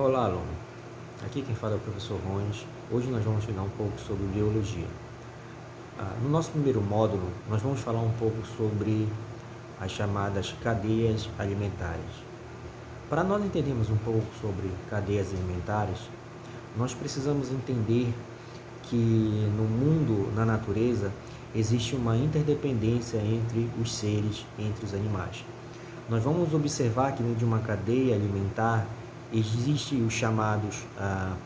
Olá, aluno. Aqui quem fala é o professor Rones. Hoje nós vamos estudar um pouco sobre biologia. No nosso primeiro módulo, nós vamos falar um pouco sobre as chamadas cadeias alimentares. Para nós entendermos um pouco sobre cadeias alimentares, nós precisamos entender que no mundo, na natureza, existe uma interdependência entre os seres, entre os animais. Nós vamos observar que dentro de uma cadeia alimentar existem os chamados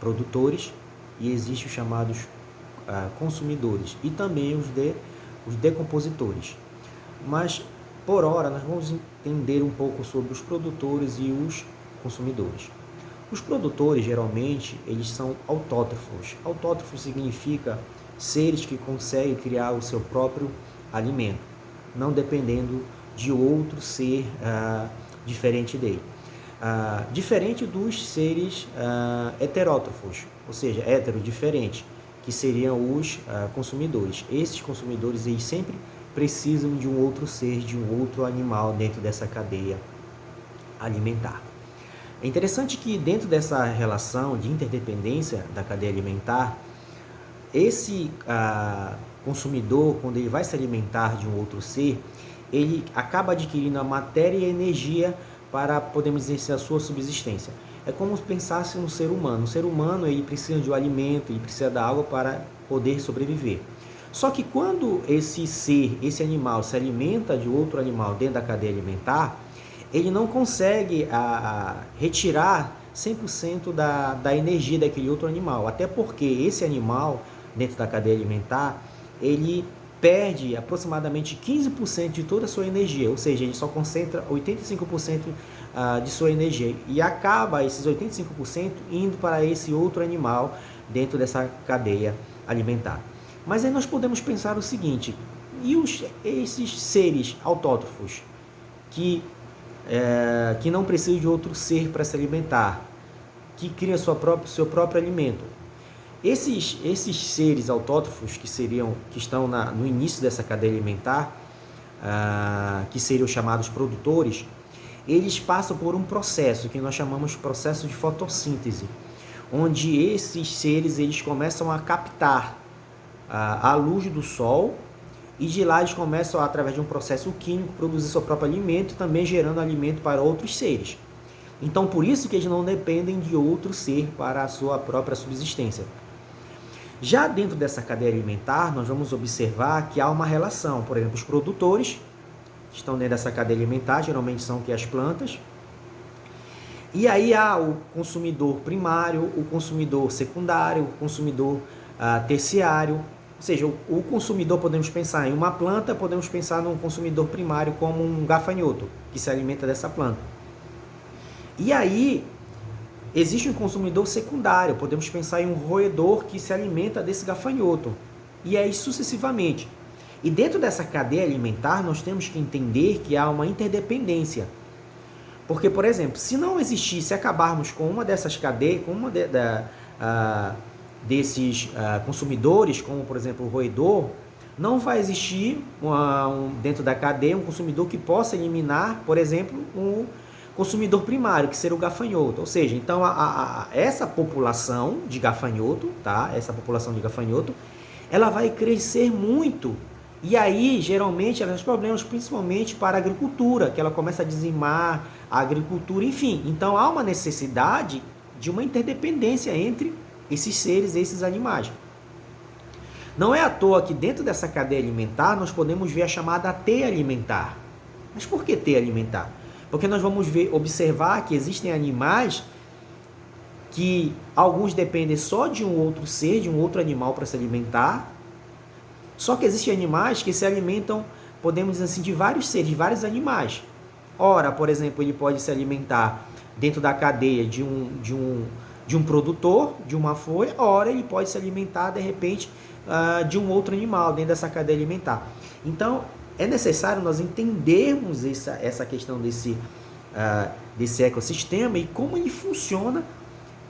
produtores e existem os chamados consumidores e também os decompositores. Mas, por hora, nós vamos entender um pouco sobre os produtores e os consumidores. Os produtores, geralmente, eles são autótrofos. Autótrofo significa seres que conseguem criar o seu próprio alimento, não dependendo de outro ser diferente dele. Diferente dos seres heterótrofos, ou seja, hétero, diferente, que seriam os consumidores. Esses consumidores eles sempre precisam de um outro ser, de um outro animal dentro dessa cadeia alimentar. É interessante que dentro dessa relação de interdependência da cadeia alimentar, esse consumidor, quando ele vai se alimentar de um outro ser, ele acaba adquirindo a matéria e a energia para, podemos dizer, a sua subsistência. É como se pensasse no ser humano. O ser humano ele precisa de um alimento, ele precisa da água para poder sobreviver. Só que quando esse ser, esse animal, se alimenta de outro animal dentro da cadeia alimentar, ele não consegue retirar 100% da energia daquele outro animal. Até porque esse animal, dentro da cadeia alimentar, ele perde aproximadamente 15% de toda a sua energia, ou seja, ele só concentra 85% de sua energia e acaba esses 85% indo para esse outro animal dentro dessa cadeia alimentar. Mas aí nós podemos pensar o seguinte, e esses seres autótrofos que não precisam de outro ser para se alimentar, que criam seu próprio alimento? Esses seres autótrofos que estão no início dessa cadeia alimentar, que seriam chamados produtores, eles passam por um processo que nós chamamos de processo de fotossíntese, onde esses seres eles começam a captar a luz do sol e de lá eles começam, através de um processo químico, produzir seu próprio alimento e também gerando alimento para outros seres. Então, por isso que eles não dependem de outro ser para a sua própria subsistência. Já dentro dessa cadeia alimentar, nós vamos observar que há uma relação. Por exemplo, os produtores que estão dentro dessa cadeia alimentar, geralmente são as plantas. E aí há o consumidor primário, o consumidor secundário, o consumidor terciário. Ou seja, o consumidor, podemos pensar em uma planta, podemos pensar num consumidor primário como um gafanhoto, que se alimenta dessa planta. E aí existe um consumidor secundário, podemos pensar em um roedor que se alimenta desse gafanhoto, e aí sucessivamente. E dentro dessa cadeia alimentar, nós temos que entender que há uma interdependência. Porque, por exemplo, se não existisse, se acabarmos com uma dessas cadeias, com uma desses consumidores, como, por exemplo, o roedor, não vai existir dentro da cadeia um consumidor que possa eliminar, por exemplo, um consumidor primário, que seria o gafanhoto. Ou seja, então essa população de gafanhoto, tá? Essa população de gafanhoto, ela vai crescer muito. E aí, geralmente, ela tem problemas, principalmente para a agricultura, que ela começa a dizimar a agricultura, enfim. Então, há uma necessidade de uma interdependência entre esses seres e esses animais. Não é à toa que dentro dessa cadeia alimentar, nós podemos ver a chamada teia alimentar. Mas por que teia alimentar? Porque nós vamos observar que existem animais que alguns dependem só de um outro ser, de um outro animal para se alimentar. Só que existem animais que se alimentam, podemos dizer assim, de vários seres, de vários animais. Ora, por exemplo, ele pode se alimentar dentro da cadeia de um produtor, de uma folha. Ora, ele pode se alimentar, de repente, de um outro animal dentro dessa cadeia alimentar. Então, é necessário nós entendermos essa questão desse ecossistema e como ele funciona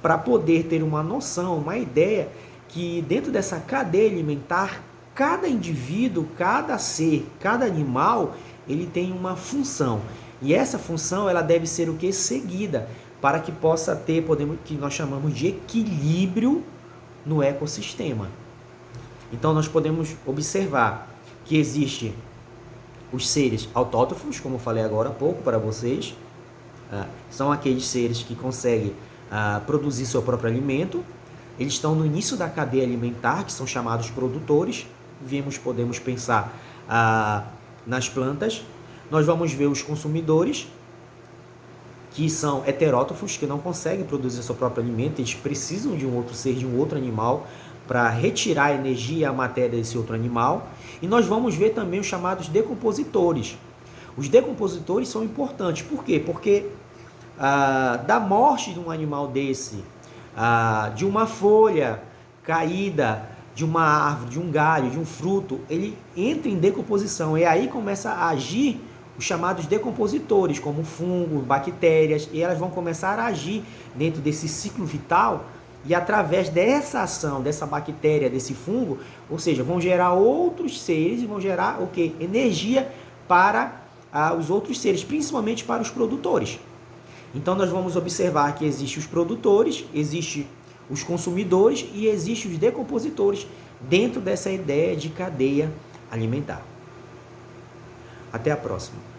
para poder ter uma noção, uma ideia que dentro dessa cadeia alimentar, cada indivíduo, cada ser, cada animal, ele tem uma função. E essa função ela deve ser o que? Seguida, para que possa ter, que nós chamamos de equilíbrio no ecossistema. Então nós podemos observar que existe os seres autótrofos, como eu falei agora há pouco para vocês, são aqueles seres que conseguem produzir seu próprio alimento. Eles estão no início da cadeia alimentar, que são chamados produtores. Podemos pensar nas plantas. Nós vamos ver os consumidores, que são heterótrofos, que não conseguem produzir seu próprio alimento. Eles precisam de um outro ser, de um outro animal, para retirar a energia e a matéria desse outro animal. E nós vamos ver também os chamados decompositores. Os decompositores são importantes. Por quê? Porque da morte de um animal desse, de uma folha caída, de uma árvore, de um galho, de um fruto, ele entra em decomposição. E aí começa a agir os chamados decompositores, como fungos, bactérias, e elas vão começar a agir dentro desse ciclo vital, e através dessa ação, dessa bactéria, desse fungo, ou seja, vão gerar outros seres e vão gerar o quê? Energia para os outros seres, principalmente para os produtores. Então nós vamos observar que existem os produtores, existem os consumidores e existem os decompositores dentro dessa ideia de cadeia alimentar. Até a próxima.